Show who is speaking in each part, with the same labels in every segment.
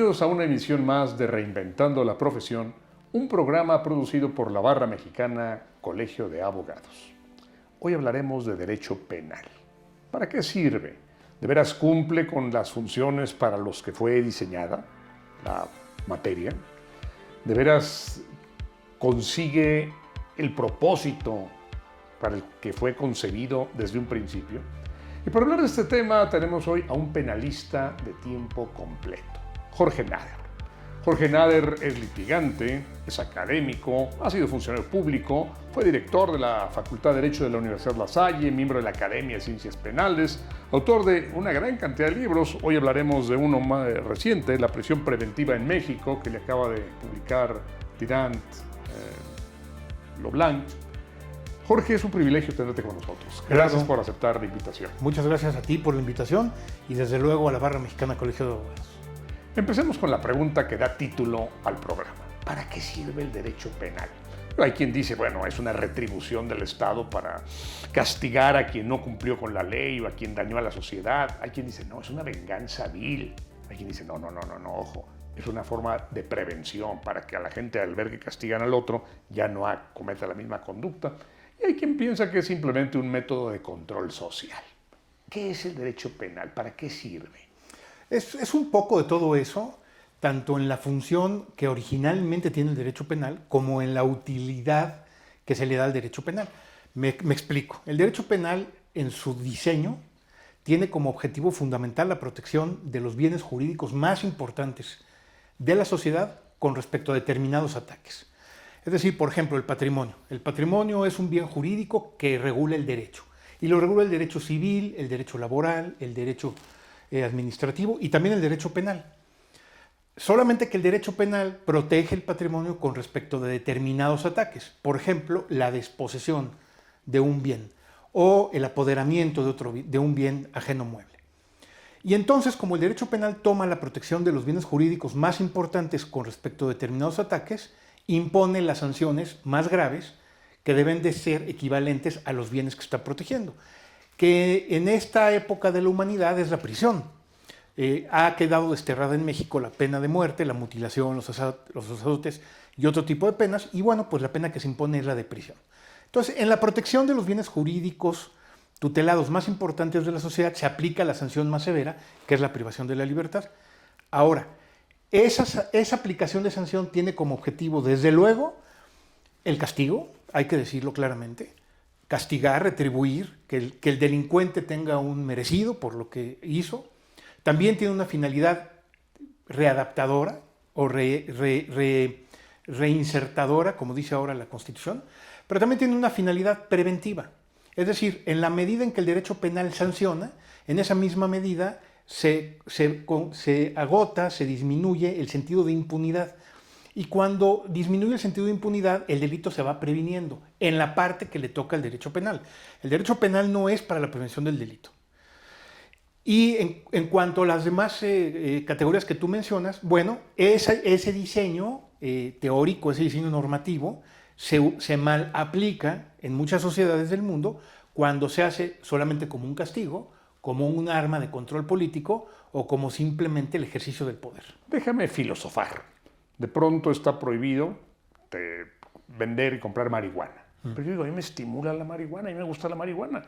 Speaker 1: Bienvenidos a una emisión más de Reinventando la Profesión, un programa producido por la Barra Mexicana Colegio de Abogados. Hoy hablaremos de derecho penal. ¿Para qué sirve? ¿De veras cumple con las funciones para los que fue diseñada la materia? ¿De veras consigue el propósito para el que fue concebido desde un principio? Y para hablar de este tema tenemos hoy a un penalista de tiempo completo, Jorge Nader. Jorge Nader es litigante, es académico, ha sido funcionario público, fue director de la Facultad de Derecho de la Universidad La Salle, miembro de la Academia de Ciencias Penales, autor de una gran cantidad de libros. Hoy hablaremos de uno más reciente, La prisión preventiva en México, que le acaba de publicar Tirant Leblanc. Jorge, es un privilegio tenerte con nosotros. Gracias por aceptar la invitación.
Speaker 2: Muchas gracias a ti por la invitación y desde luego a la Barra Mexicana Colegio de Abogados.
Speaker 1: Empecemos con la pregunta que da título al programa. ¿Para qué sirve el derecho penal? Hay quien dice, bueno, es una retribución del Estado para castigar a quien no cumplió con la ley o a quien dañó a la sociedad. Hay quien dice, no, es una venganza vil. Hay quien dice, no, ojo. Es una forma de prevención para que a la gente, al ver que castigan al otro, ya no cometa la misma conducta. Y hay quien piensa que es simplemente un método de control social. ¿Qué es el derecho penal? ¿Para qué sirve?
Speaker 2: Es un poco de todo eso, tanto en la función que originalmente tiene el derecho penal, como en la utilidad que se le da al derecho penal. Me explico. El derecho penal, en su diseño, tiene como objetivo fundamental la protección de los bienes jurídicos más importantes de la sociedad con respecto a determinados ataques. Es decir, por ejemplo, el patrimonio. El patrimonio es un bien jurídico que regula el derecho. Y lo regula el derecho civil, el derecho laboral, el derecho administrativo y también el derecho penal. Solamente que el derecho penal protege el patrimonio con respecto de determinados ataques. Por ejemplo, la desposesión de un bien o el apoderamiento de un bien ajeno mueble. Y entonces, como el derecho penal toma la protección de los bienes jurídicos más importantes con respecto a determinados ataques, impone las sanciones más graves que deben de ser equivalentes a los bienes que está protegiendo, que en esta época de la humanidad es la prisión. Ha quedado desterrada en México la pena de muerte, la mutilación, los azotes y otro tipo de penas, y bueno, pues la pena que se impone es la de prisión. Entonces, en la protección de los bienes jurídicos tutelados más importantes de la sociedad se aplica la sanción más severa, que es la privación de la libertad. Ahora, esa aplicación de sanción tiene como objetivo, desde luego, el castigo, hay que decirlo claramente, castigar, retribuir, que el delincuente tenga un merecido por lo que hizo. También tiene una finalidad readaptadora o reinsertadora, como dice ahora la Constitución, pero también tiene una finalidad preventiva. Es decir, en la medida en que el derecho penal sanciona, en esa misma medida se agota, se disminuye el sentido de impunidad. Y cuando disminuye el sentido de impunidad, el delito se va previniendo en la parte que le toca al derecho penal. El derecho penal no es para la prevención del delito. Y en cuanto a las demás categorías que tú mencionas, bueno, ese diseño teórico, ese diseño normativo, se mal aplica en muchas sociedades del mundo cuando se hace solamente como un castigo, como un arma de control político o como simplemente el ejercicio del poder.
Speaker 1: Déjame filosofar. De pronto está prohibido vender y comprar marihuana. Pero yo digo, a mí me estimula la marihuana, a mí me gusta la marihuana.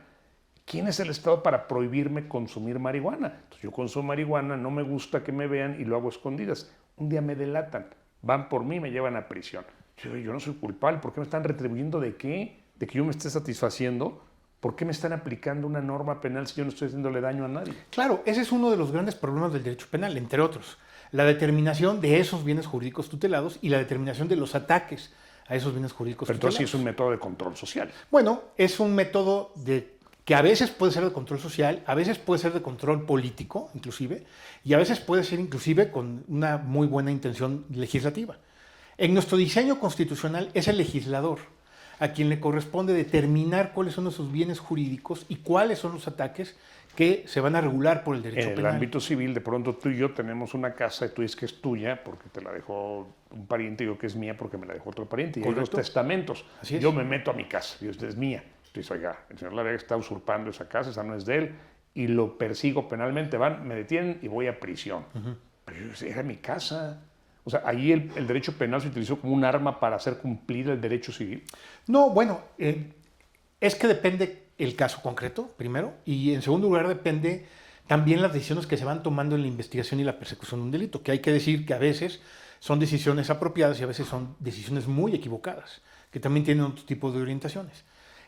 Speaker 1: ¿Quién es el Estado para prohibirme consumir marihuana? Entonces yo consumo marihuana, no me gusta que me vean y lo hago a escondidas. Un día me delatan, van por mí, me llevan a prisión. Yo no soy culpable, ¿por qué me están retribuyendo de qué? ¿De que yo me esté satisfaciendo? ¿Por qué me están aplicando una norma penal si yo no estoy haciéndole daño a nadie?
Speaker 2: Claro, ese es uno de los grandes problemas del derecho penal, entre otros. La determinación de esos bienes jurídicos tutelados y la determinación de los ataques a esos bienes jurídicos
Speaker 1: Pero
Speaker 2: tutelados.
Speaker 1: entonces sí es un método de control social.
Speaker 2: Bueno, es un método que a veces puede ser de control social, a veces puede ser de control político, inclusive, y a veces puede ser inclusive con una muy buena intención legislativa. En nuestro diseño constitucional es el legislador a quien le corresponde determinar cuáles son esos bienes jurídicos y cuáles son los ataques que se van a regular por el derecho penal.
Speaker 1: En el ámbito civil, de pronto tú y yo tenemos una casa y tú dices que es tuya porque te la dejó un pariente y yo que es mía porque me la dejó otro pariente. Y hay los testamentos.
Speaker 2: Así es.
Speaker 1: Yo me meto a mi casa y esta es mía. Tú dices, oiga, el señor Larrea está usurpando esa casa, esa no es de él, y lo persigo penalmente, me detienen y voy a prisión. Pero era mi casa. O sea, ahí el derecho penal se utilizó como un arma para hacer cumplir el derecho civil.
Speaker 2: No, bueno, es que depende el caso concreto, primero, y en segundo lugar depende también las decisiones que se van tomando en la investigación y la persecución de un delito, que hay que decir que a veces son decisiones apropiadas y a veces son decisiones muy equivocadas, que también tienen otro tipo de orientaciones.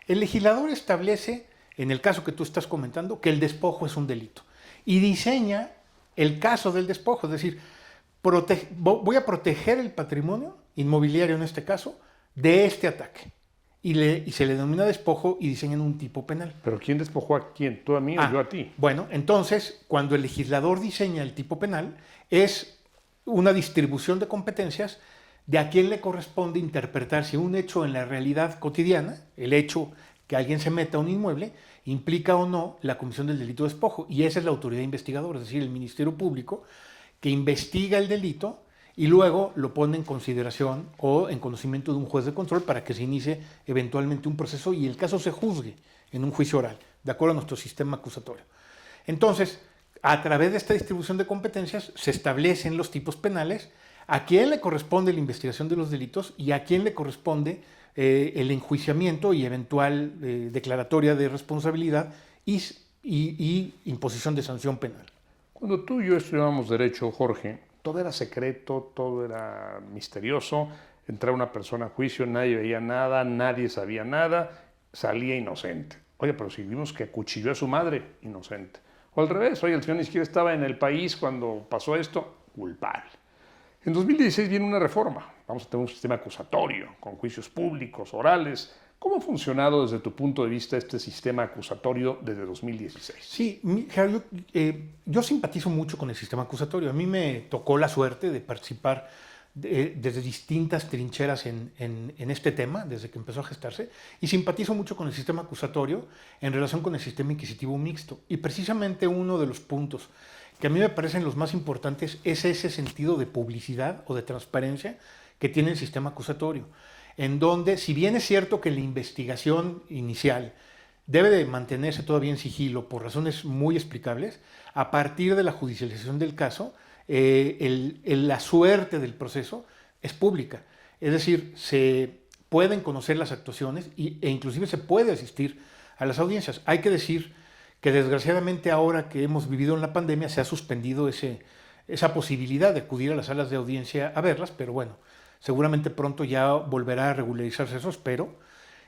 Speaker 2: El legislador establece, en el caso que tú estás comentando, que el despojo es un delito y diseña el caso del despojo, es decir, voy a proteger el patrimonio inmobiliario en este caso de este ataque. Y se le denomina despojo y diseñan un tipo penal.
Speaker 1: ¿Pero quién despojó a quién? ¿Tú a mí o yo a ti?
Speaker 2: Bueno, entonces, cuando el legislador diseña el tipo penal, es una distribución de competencias de a quién le corresponde interpretar si un hecho en la realidad cotidiana, el hecho que alguien se meta a un inmueble, implica o no la comisión del delito de despojo. Y esa es la autoridad investigadora, es decir, el Ministerio Público, que investiga el delito y luego lo pone en consideración o en conocimiento de un juez de control para que se inicie eventualmente un proceso y el caso se juzgue en un juicio oral, de acuerdo a nuestro sistema acusatorio. Entonces, a través de esta distribución de competencias se establecen los tipos penales, a quién le corresponde la investigación de los delitos y a quién le corresponde el enjuiciamiento y eventual declaratoria de responsabilidad y imposición de sanción penal.
Speaker 1: Cuando tú y yo estudiábamos Derecho, Jorge, todo era secreto, todo era misterioso. Entraba una persona a juicio, nadie veía nada, nadie sabía nada, salía inocente. Oye, pero si vimos que acuchilló a su madre, inocente. O al revés, oye, el señor ni siquiera estaba en el país cuando pasó esto, culpable. En 2016 viene una reforma. Vamos a tener un sistema acusatorio, con juicios públicos, orales. ¿Cómo ha funcionado desde tu punto de vista este sistema acusatorio desde 2016?
Speaker 2: Sí, Gerardo, yo simpatizo mucho con el sistema acusatorio. A mí me tocó la suerte de participar desde distintas trincheras en este tema, desde que empezó a gestarse, y simpatizo mucho con el sistema acusatorio en relación con el sistema inquisitivo mixto. Y precisamente uno de los puntos que a mí me parecen los más importantes es ese sentido de publicidad o de transparencia que tiene el sistema acusatorio, en donde, si bien es cierto que la investigación inicial debe de mantenerse todavía en sigilo por razones muy explicables, a partir de la judicialización del caso, la suerte del proceso es pública. Es decir, se pueden conocer las actuaciones e inclusive se puede asistir a las audiencias. Hay que decir que desgraciadamente ahora que hemos vivido en la pandemia se ha suspendido esa posibilidad de acudir a las salas de audiencia a verlas, pero bueno, seguramente pronto ya volverá a regularizarse eso, espero,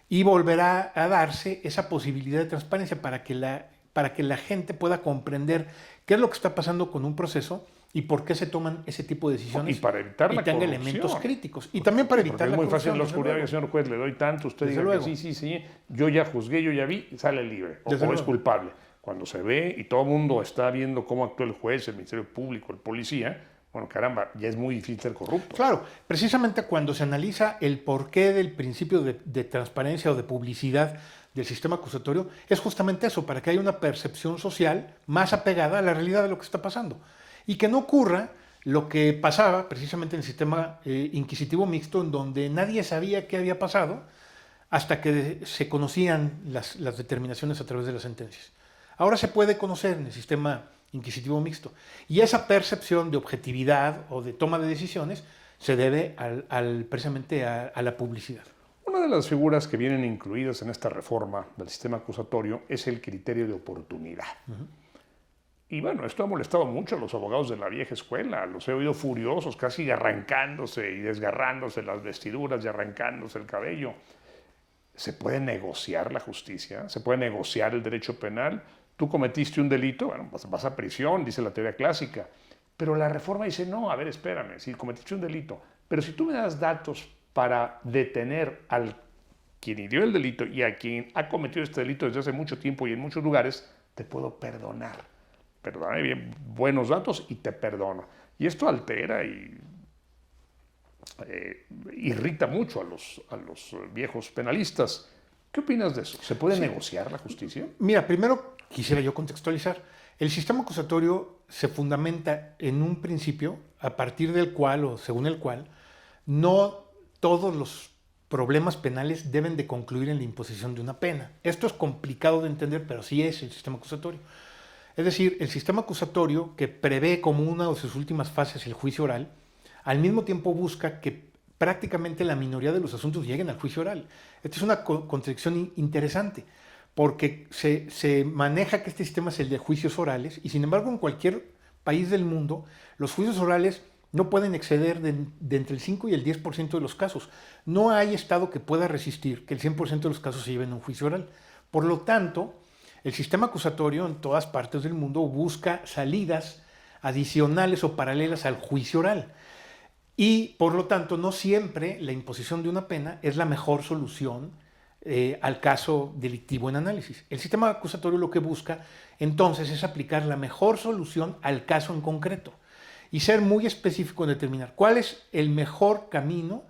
Speaker 2: y volverá a darse esa posibilidad de transparencia para que la gente pueda comprender qué es lo que está pasando con un proceso y por qué se toman ese tipo de decisiones.
Speaker 1: Y para evitar la
Speaker 2: tenga
Speaker 1: corrupción.
Speaker 2: Elementos críticos. Y también para evitar la corrupción.
Speaker 1: Es muy fácil en la oscuridad, señor juez, le doy tanto, usted diga que sí, yo ya juzgué, yo ya vi, sale libre, o es culpable. Cuando se ve y todo el mundo está viendo cómo actúa el juez, el Ministerio Público, el policía, bueno, caramba, ya es muy difícil ser corrupto.
Speaker 2: Claro, precisamente cuando se analiza el porqué del principio de transparencia o de publicidad del sistema acusatorio, es justamente eso, para que haya una percepción social más apegada a la realidad de lo que está pasando. Y que no ocurra lo que pasaba precisamente en el sistema inquisitivo mixto, en donde nadie sabía qué había pasado hasta que se conocían las determinaciones a través de las sentencias. Ahora se puede conocer en el sistema inquisitivo mixto. Y esa percepción de objetividad o de toma de decisiones se debe precisamente a la publicidad.
Speaker 1: Una de las figuras que vienen incluidas en esta reforma del sistema acusatorio es el criterio de oportunidad. Y bueno, esto ha molestado mucho a los abogados de la vieja escuela. Los he oído furiosos, casi arrancándose y desgarrándose las vestiduras y arrancándose el cabello. ¿Se puede negociar la justicia? ¿Se puede negociar el derecho penal? Tú cometiste un delito, bueno, pues vas a prisión, dice la teoría clásica. Pero la reforma dice, no, a ver, espérame, si cometiste un delito, pero si tú me das datos para detener al quien dio el delito y a quien ha cometido este delito desde hace mucho tiempo y en muchos lugares, te puedo perdonar. Perdóname bien, buenos datos y te perdono. Y esto altera y irrita mucho a los viejos penalistas. ¿Qué opinas de eso? ¿Se puede negociar la justicia?
Speaker 2: Mira, primero quisiera yo contextualizar. El sistema acusatorio se fundamenta en un principio a partir del cual o según el cual no todos los problemas penales deben de concluir en la imposición de una pena. Esto es complicado de entender, pero sí es el sistema acusatorio. Es decir, el sistema acusatorio, que prevé como una de sus últimas fases el juicio oral, al mismo tiempo busca que prácticamente la minoría de los asuntos lleguen al juicio oral. Esta es una contradicción interesante, porque se maneja que este sistema es el de juicios orales, y sin embargo en cualquier país del mundo los juicios orales no pueden exceder de entre el 5 y el 10% de los casos. No hay estado que pueda resistir que el 100% de los casos se lleven a un juicio oral. Por lo tanto, el sistema acusatorio en todas partes del mundo busca salidas adicionales o paralelas al juicio oral. Y por lo tanto, no siempre la imposición de una pena es la mejor solución al caso delictivo en análisis. El sistema acusatorio lo que busca entonces es aplicar la mejor solución al caso en concreto y ser muy específico en determinar cuál es el mejor camino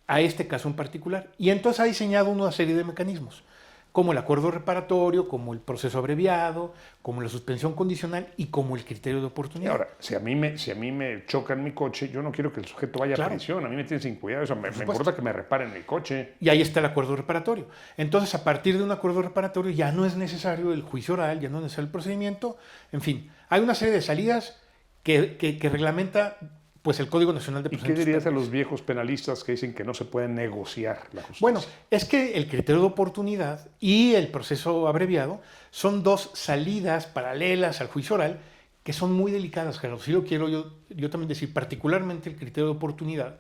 Speaker 2: a este caso en particular. Y entonces ha diseñado una serie de mecanismos, como el acuerdo reparatorio, como el proceso abreviado, como la suspensión condicional y como el criterio de
Speaker 1: Y
Speaker 2: oportunidad.
Speaker 1: ahora, si a mí me chocan mi coche, yo no quiero que el sujeto vaya a prisión, a mí me tienen sin cuidado, eso me importa que me reparen mi coche.
Speaker 2: Y ahí está el acuerdo reparatorio. Entonces, a partir de un acuerdo reparatorio ya no es necesario el juicio oral, ya no es necesario el procedimiento, en fin, hay una serie de salidas que reglamenta pues el Código Nacional de
Speaker 1: ¿Y
Speaker 2: Procedimientos
Speaker 1: qué dirías a
Speaker 2: Penales.
Speaker 1: los viejos penalistas que dicen que no se puede negociar la justicia?
Speaker 2: Bueno, es que el criterio de oportunidad y el proceso abreviado son dos salidas paralelas al juicio oral que son muy delicadas, Gerardo. Si lo quiero yo también decir, particularmente el criterio de oportunidad,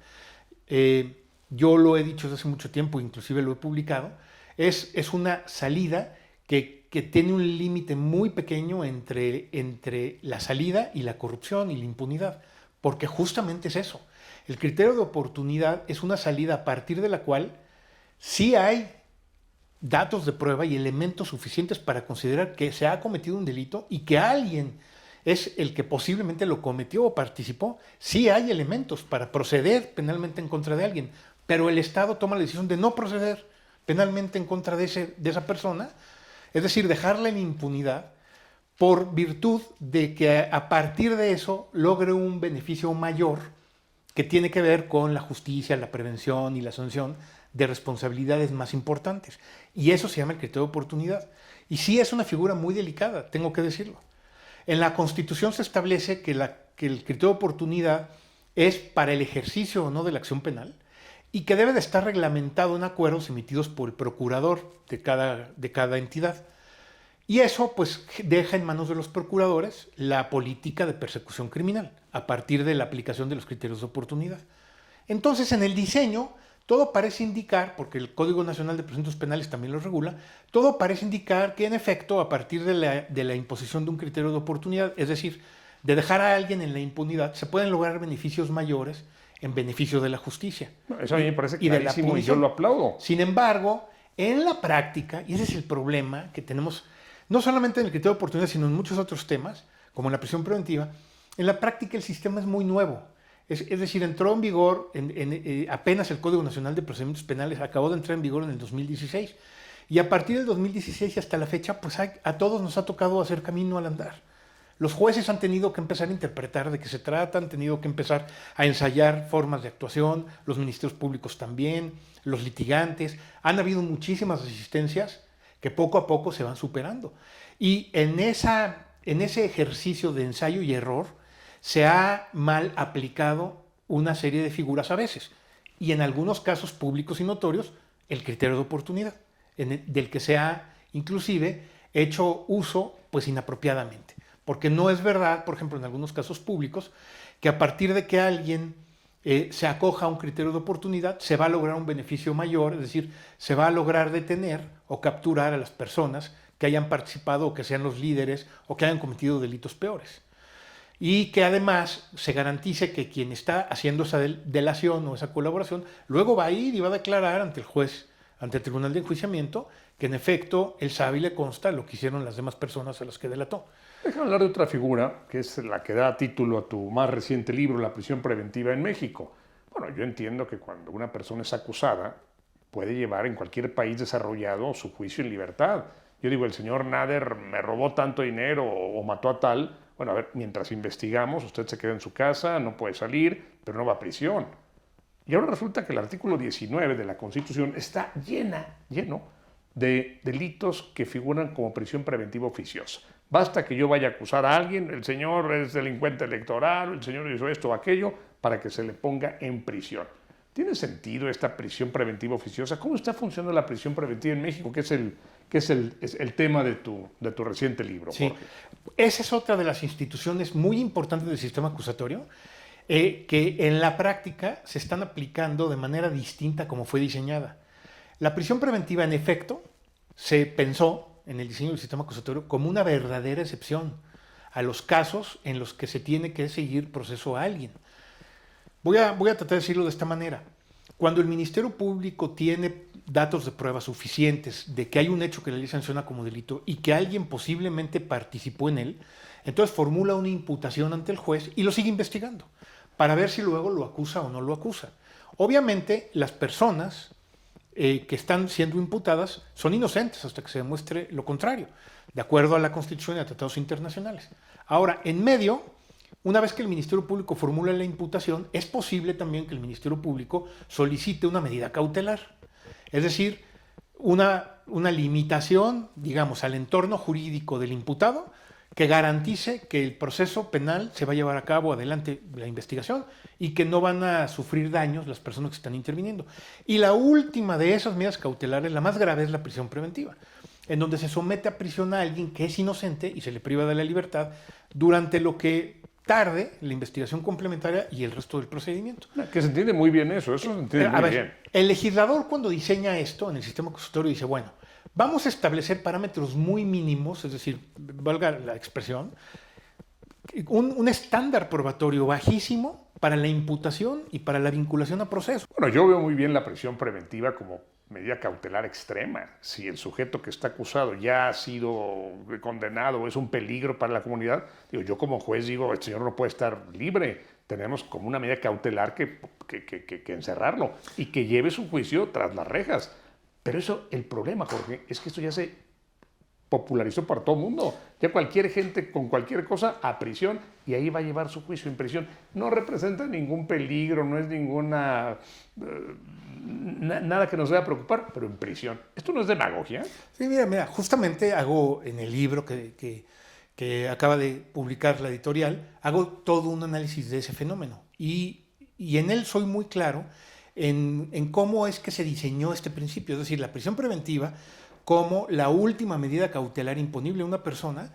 Speaker 2: yo lo he dicho desde hace mucho tiempo, inclusive lo he publicado, es una salida que tiene un límite muy pequeño entre la salida y la corrupción y la impunidad, porque justamente es eso. El criterio de oportunidad es una salida a partir de la cual sí hay datos de prueba y elementos suficientes para considerar que se ha cometido un delito y que alguien es el que posiblemente lo cometió o participó. Sí hay elementos para proceder penalmente en contra de alguien, pero el Estado toma la decisión de no proceder penalmente en contra de esa persona, es decir, dejarla en impunidad por virtud de que a partir de eso logre un beneficio mayor que tiene que ver con la justicia, la prevención y la sanción de responsabilidades más importantes. Y eso se llama el criterio de oportunidad. Y sí es una figura muy delicada, tengo que decirlo. En la Constitución se establece que el criterio de oportunidad es para el ejercicio o no de la acción penal y que debe de estar reglamentado en acuerdos emitidos por el procurador de cada entidad. Y eso pues deja en manos de los procuradores la política de persecución criminal a partir de la aplicación de los criterios de oportunidad. Entonces, en el diseño, todo parece indicar, porque el Código Nacional de Procedimientos Penales también lo regula, todo parece indicar que en efecto, a partir de la imposición de un criterio de oportunidad, es decir, de dejar a alguien en la impunidad, se pueden lograr beneficios mayores en beneficio de la justicia.
Speaker 1: Eso a mí me parece
Speaker 2: y de la
Speaker 1: clarísimo y yo
Speaker 2: punición.
Speaker 1: lo aplaudo.
Speaker 2: Sin embargo, en la práctica, y ese es el problema que tenemos, no solamente en el criterio de oportunidad, sino en muchos otros temas, como en la prisión preventiva, en la práctica el sistema es muy nuevo. Es decir, entró en vigor apenas el Código Nacional de Procedimientos Penales, acabó de entrar en vigor en el 2016. Y a partir del 2016 y hasta la fecha, pues a todos nos ha tocado hacer camino al andar. Los jueces han tenido que empezar a interpretar de qué se trata, han tenido que empezar a ensayar formas de actuación, los ministerios públicos también, los litigantes. Han habido muchísimas resistencias que poco a poco se van superando. Y en ese ejercicio de ensayo y error se ha mal aplicado una serie de figuras a veces. Y en algunos casos públicos y notorios, el criterio de oportunidad, del que se ha inclusive hecho uso pues inapropiadamente. Porque no es verdad, por ejemplo, en algunos casos públicos, que a partir de que alguien se acoja a un criterio de oportunidad, se va a lograr un beneficio mayor, es decir, se va a lograr detener o capturar a las personas que hayan participado o que sean los líderes o que hayan cometido delitos peores. Y que además se garantice que quien está haciendo esa delación o esa colaboración, luego va a ir y va a declarar ante el juez, ante el tribunal de enjuiciamiento, que en efecto él sabe y le consta lo que hicieron las demás personas a las que delató.
Speaker 1: Déjame hablar de otra figura, que es la que da título a tu más reciente libro, La prisión preventiva en México. Bueno, yo entiendo que cuando una persona es acusada, puede llevar en cualquier país desarrollado su juicio en libertad. Yo digo, el señor Nader me robó tanto dinero o mató a tal. Bueno, a ver, mientras investigamos, usted se queda en su casa, no puede salir, pero no va a prisión. Y ahora resulta que el artículo 19 de la Constitución está lleno de delitos que figuran como prisión preventiva oficiosa. Basta que yo vaya a acusar a alguien, el señor es delincuente electoral, el señor hizo esto o aquello, para que se le ponga en prisión. ¿Tiene sentido esta prisión preventiva oficiosa? ¿Cómo está funcionando la prisión preventiva en México? Que es el tema de tu reciente libro,
Speaker 2: Sí.
Speaker 1: Jorge.
Speaker 2: Esa es otra de las instituciones muy importantes del sistema acusatorio, que en la práctica se están aplicando de manera distinta como fue diseñada. La prisión preventiva, en efecto, se pensó en el diseño del sistema acusatorio como una verdadera excepción a los casos en los que se tiene que seguir proceso a alguien. Voy a tratar de decirlo de esta manera. Cuando el Ministerio Público tiene datos de prueba suficientes de que hay un hecho que la ley sanciona como delito y que alguien posiblemente participó en él, entonces formula una imputación ante el juez y lo sigue investigando para ver si luego lo acusa o no lo acusa. Obviamente, las personas que están siendo imputadas son inocentes hasta que se demuestre lo contrario, de acuerdo a la Constitución y a tratados internacionales. Ahora, en medio, una vez que el Ministerio Público formula la imputación, es posible también que el Ministerio Público solicite una medida cautelar, es decir, una limitación, digamos, al entorno jurídico del imputado que garantice que el proceso penal se va a llevar a cabo adelante la investigación y que no van a sufrir daños las personas que están interviniendo. Y la última de esas medidas cautelares, la más grave, es la prisión preventiva, en donde se somete a prisión a alguien que es inocente y se le priva de la libertad durante lo que tarde la investigación complementaria y el resto del procedimiento.
Speaker 1: Que se entiende muy bien eso se entiende muy bien.
Speaker 2: El legislador, cuando diseña esto en el sistema acusatorio, dice, bueno, vamos a establecer parámetros muy mínimos, es decir, valga la expresión, un estándar probatorio bajísimo para la imputación y para la vinculación a proceso.
Speaker 1: Bueno, yo veo muy bien la prisión preventiva como medida cautelar extrema. Si el sujeto que está acusado ya ha sido condenado o es un peligro para la comunidad, digo, yo como juez digo, el señor no puede estar libre. Tenemos como una medida cautelar que encerrarlo y que lleve su juicio tras las rejas. Pero eso, el problema, Jorge, es que esto ya se popularizó para todo el mundo. Ya cualquier gente con cualquier cosa a prisión y ahí va a llevar su juicio en prisión. No representa ningún peligro, no es ninguna... nada que nos deba preocupar, pero en prisión. ¿Esto no es demagogia?
Speaker 2: Sí, mira, justamente hago en el libro que acaba de publicar la editorial, hago todo un análisis de ese fenómeno y en él soy muy claro en cómo es que se diseñó este principio, es decir, la prisión preventiva como la última medida cautelar imponible a una persona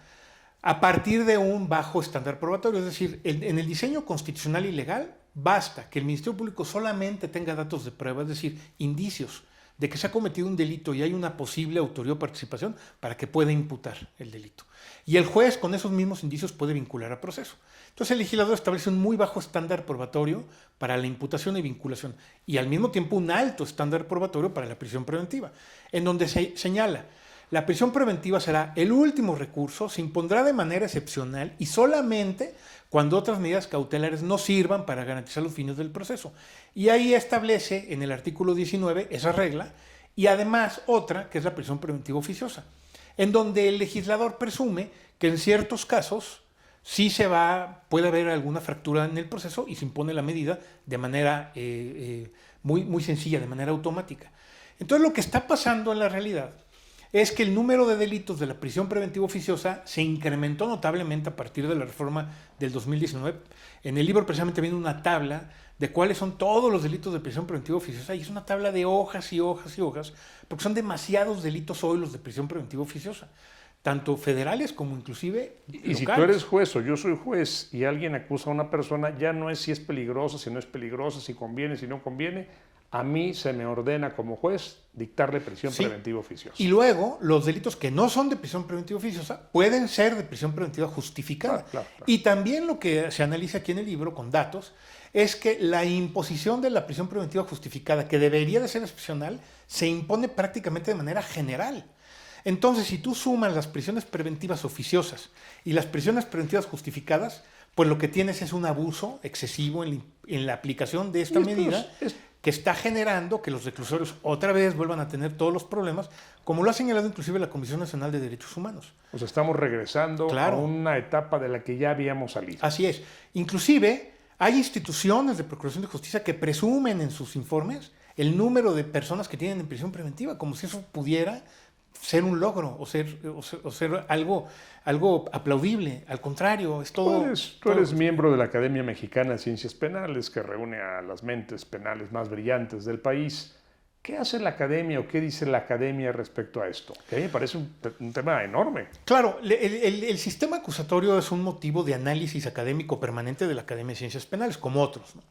Speaker 2: a partir de un bajo estándar probatorio. Es decir, en el diseño constitucional y legal basta que el Ministerio Público solamente tenga datos de prueba, es decir, indicios de que se ha cometido un delito y hay una posible autoría o participación para que pueda imputar el delito. Y el juez con esos mismos indicios puede vincular a proceso. Entonces el legislador establece un muy bajo estándar probatorio para la imputación y vinculación y al mismo tiempo un alto estándar probatorio para la prisión preventiva, en donde se señala, la prisión preventiva será el último recurso, se impondrá de manera excepcional y solamente cuando otras medidas cautelares no sirvan para garantizar los fines del proceso. Y ahí establece en el artículo 19 esa regla y además otra que es la prisión preventiva oficiosa, en donde el legislador presume que en ciertos casos sí puede haber alguna fractura en el proceso y se impone la medida de manera muy sencilla, de manera automática. Entonces lo que está pasando en la realidad es que el número de delitos de la prisión preventiva oficiosa se incrementó notablemente a partir de la reforma del 2019. En el libro precisamente viene una tabla de cuáles son todos los delitos de prisión preventiva oficiosa y es una tabla de hojas y hojas y hojas, porque son demasiados delitos hoy los de prisión preventiva oficiosa, tanto federales como inclusive locales.
Speaker 1: Y si tú eres juez o yo soy juez y alguien acusa a una persona, ya no es si es peligrosa, si no es peligrosa, si conviene, si no conviene. A mí se me ordena como juez dictarle prisión preventiva oficiosa.
Speaker 2: Y luego, los delitos que no son de prisión preventiva oficiosa pueden ser de prisión preventiva justificada. Claro. Y también lo que se analiza aquí en el libro con datos es que la imposición de la prisión preventiva justificada, que debería de ser excepcional, se impone prácticamente de manera general. Entonces, si tú sumas las prisiones preventivas oficiosas y las prisiones preventivas justificadas, pues lo que tienes es un abuso excesivo en la aplicación de esta medida que está generando que los reclusorios otra vez vuelvan a tener todos los problemas, como lo ha señalado inclusive la Comisión Nacional de Derechos Humanos.
Speaker 1: Pues estamos regresando a una etapa de la que ya habíamos salido.
Speaker 2: Así es. Inclusive hay instituciones de Procuración de Justicia que presumen en sus informes el número de personas que tienen en prisión preventiva, como si eso pudiera ser un logro o ser algo aplaudible. Al contrario, es todo...
Speaker 1: Tú eres miembro de la Academia Mexicana de Ciencias Penales, que reúne a las mentes penales más brillantes del país. ¿Qué hace la academia o qué dice la academia respecto a esto? Que a mí me parece un tema enorme.
Speaker 2: Claro, el sistema acusatorio es un motivo de análisis académico permanente de la Academia de Ciencias Penales, como otros, ¿no?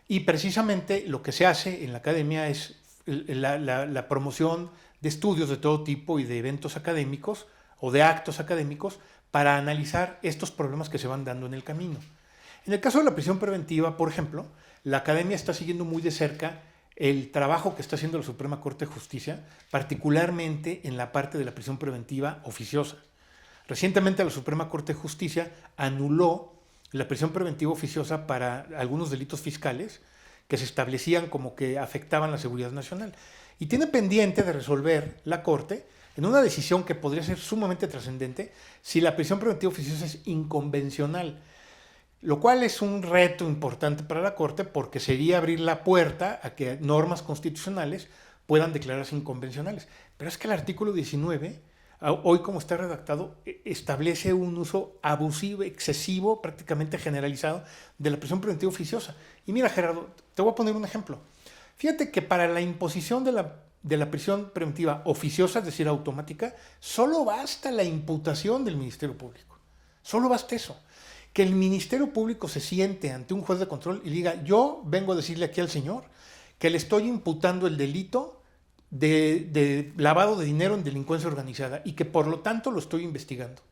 Speaker 2: Y precisamente lo que se hace en la academia es la promoción de estudios de todo tipo y de eventos académicos o de actos académicos para analizar estos problemas que se van dando en el camino. En el caso de la prisión preventiva, por ejemplo, la academia está siguiendo muy de cerca el trabajo que está haciendo la Suprema Corte de Justicia, particularmente en la parte de la prisión preventiva oficiosa. Recientemente la Suprema Corte de Justicia anuló la prisión preventiva oficiosa para algunos delitos fiscales que se establecían como que afectaban la seguridad nacional. Y tiene pendiente de resolver la Corte en una decisión que podría ser sumamente trascendente si la prisión preventiva oficiosa es inconvencional, lo cual es un reto importante para la Corte porque sería abrir la puerta a que normas constitucionales puedan declararse inconvencionales. Pero es que el artículo 19, hoy como está redactado, establece un uso abusivo, excesivo, prácticamente generalizado de la prisión preventiva oficiosa. Y mira, Gerardo, te voy a poner un ejemplo. Fíjate que para la imposición de la prisión preventiva oficiosa, es decir, automática, solo basta la imputación del Ministerio Público. Solo basta eso. Que el Ministerio Público se siente ante un juez de control y diga, yo vengo a decirle aquí al señor que le estoy imputando el delito de lavado de dinero en delincuencia organizada y que por lo tanto lo estoy investigando.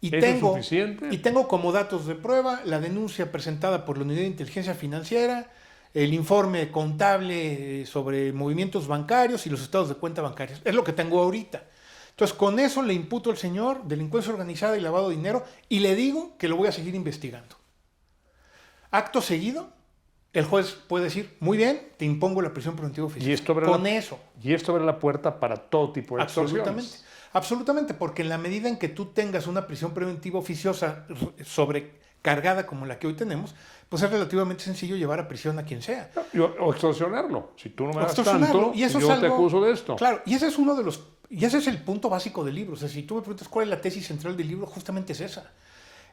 Speaker 2: Y
Speaker 1: ¿Es suficiente?
Speaker 2: Y tengo como datos de prueba la denuncia presentada por la Unidad de Inteligencia Financiera, el informe contable sobre movimientos bancarios y los estados de cuenta bancarios. Es lo que tengo ahorita. Entonces, con eso le imputo al señor delincuencia organizada y lavado de dinero y le digo que lo voy a seguir investigando. Acto seguido, el juez puede decir, muy bien, te impongo la prisión preventiva oficiosa.
Speaker 1: Y esto abre la puerta para todo tipo de extorsiones.
Speaker 2: Absolutamente, porque en la medida en que tú tengas una prisión preventiva oficiosa sobrecargada como la que hoy tenemos, pues es relativamente sencillo llevar a prisión a quien sea.
Speaker 1: O extorsionarlo. Si tú no me das tanto,
Speaker 2: y eso
Speaker 1: yo te acuso de esto.
Speaker 2: Claro, y ese es el punto básico del libro. O sea, si tú me preguntas cuál es la tesis central del libro, justamente es esa.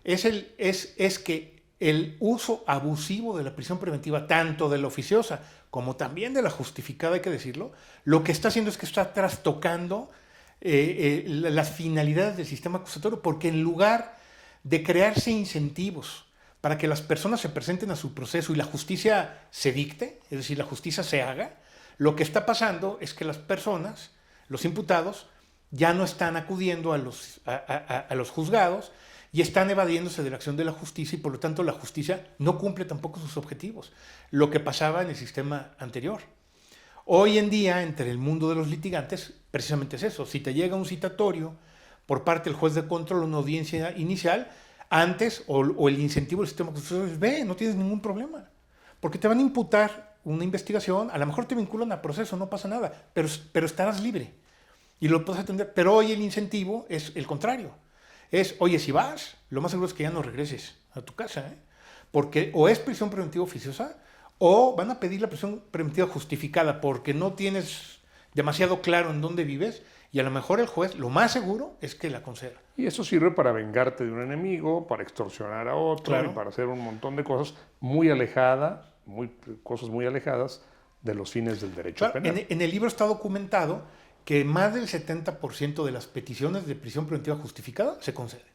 Speaker 2: Es que el uso abusivo de la prisión preventiva, tanto de la oficiosa como también de la justificada, hay que decirlo, lo que está haciendo es que está trastocando las finalidades del sistema acusatorio, porque en lugar de crearse incentivos para que las personas se presenten a su proceso y la justicia se dicte, es decir, la justicia se haga, lo que está pasando es que las personas, los imputados, ya no están acudiendo a los juzgados y están evadiéndose de la acción de la justicia y por lo tanto la justicia no cumple tampoco sus objetivos, lo que pasaba en el sistema anterior. Hoy en día, entre el mundo de los litigantes, precisamente es eso. Si te llega un citatorio por parte del juez de control o una audiencia inicial, antes, o el incentivo del sistema acusatorio es, ve, no tienes ningún problema, porque te van a imputar una investigación, a lo mejor te vinculan a proceso, no pasa nada, pero estarás libre y lo puedes atender. Pero hoy el incentivo es el contrario. Es, oye, si vas, lo más seguro es que ya no regreses a tu casa, ¿eh? Porque o es prisión preventiva oficiosa o van a pedir la prisión preventiva justificada porque no tienes demasiado claro en dónde vives y a lo mejor el juez, lo más seguro es que la conceda.
Speaker 1: Y eso sirve para vengarte de un enemigo, para extorsionar a otro,
Speaker 2: claro,
Speaker 1: y para hacer un montón de cosas muy alejadas de los fines del derecho penal.
Speaker 2: En el libro está documentado que más del 70% de las peticiones de prisión preventiva justificada se conceden.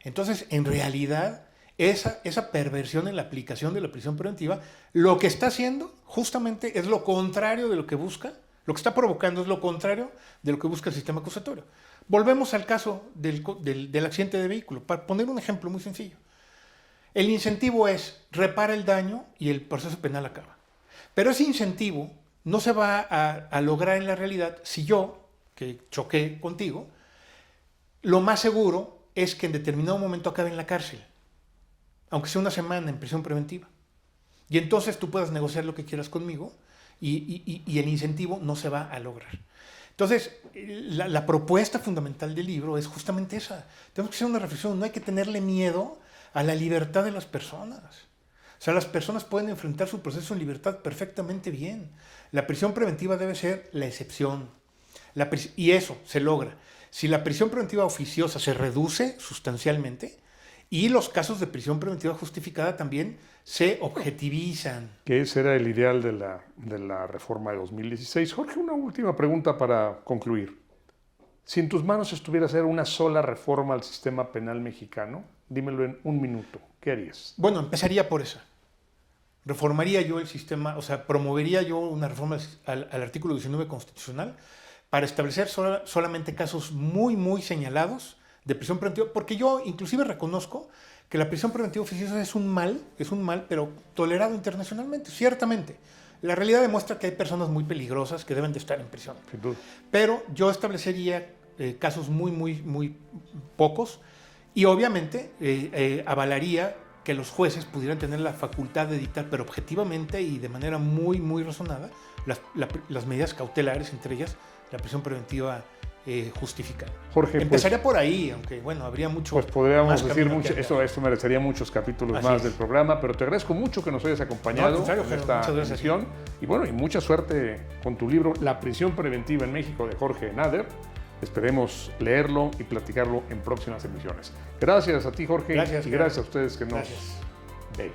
Speaker 2: Entonces, en realidad, esa perversión en la aplicación de la prisión preventiva, lo que está haciendo justamente es lo contrario de lo que busca, lo que está provocando es lo contrario de lo que busca el sistema acusatorio. Volvemos al caso del accidente de vehículo, para poner un ejemplo muy sencillo. El incentivo es repara el daño y el proceso penal acaba. Pero ese incentivo no se va a lograr en la realidad si yo, que choqué contigo, lo más seguro es que en determinado momento acabe en la cárcel, aunque sea una semana en prisión preventiva. Y entonces tú puedas negociar lo que quieras conmigo y el incentivo no se va a lograr. Entonces, la propuesta fundamental del libro es justamente esa. Tenemos que hacer una reflexión, no hay que tenerle miedo a la libertad de las personas. O sea, las personas pueden enfrentar su proceso en libertad perfectamente bien. La prisión preventiva debe ser la excepción. Y eso se logra si la prisión preventiva oficiosa se reduce sustancialmente y los casos de prisión preventiva justificada también se objetivizan.
Speaker 1: Que ese era el ideal de la reforma de 2016. Jorge, una última pregunta para concluir. Si en tus manos estuviera hacer una sola reforma al sistema penal mexicano, dímelo en un minuto, ¿qué harías?
Speaker 2: Bueno, empezaría por esa. Reformaría yo el sistema, o sea, promovería yo una reforma al artículo 19 constitucional para establecer solamente casos muy, muy señalados de prisión preventiva, porque yo inclusive reconozco que la prisión preventiva oficiosa es un mal, pero tolerado internacionalmente, ciertamente. La realidad demuestra que hay personas muy peligrosas que deben de estar en prisión.
Speaker 1: Sin duda.
Speaker 2: Pero yo establecería casos muy, muy, muy pocos y obviamente avalaría que los jueces pudieran tener la facultad de dictar, pero objetivamente y de manera muy, muy razonada, las medidas cautelares, entre ellas la prisión preventiva justificada.
Speaker 1: Jorge,
Speaker 2: empezaría por ahí, aunque bueno, habría mucho.
Speaker 1: Pues podríamos
Speaker 2: más
Speaker 1: decir
Speaker 2: camino
Speaker 1: mucho,
Speaker 2: que andar.
Speaker 1: esto merecería muchos capítulos más del programa, pero te agradezco mucho que nos hayas acompañado en esta emisión. Y bueno, y mucha suerte con tu libro La prisión preventiva en México de Jorge Nader. Esperemos leerlo y platicarlo en próximas emisiones. Gracias a ti, Jorge,
Speaker 2: Gracias,
Speaker 1: y gracias a ustedes que nos
Speaker 2: ven.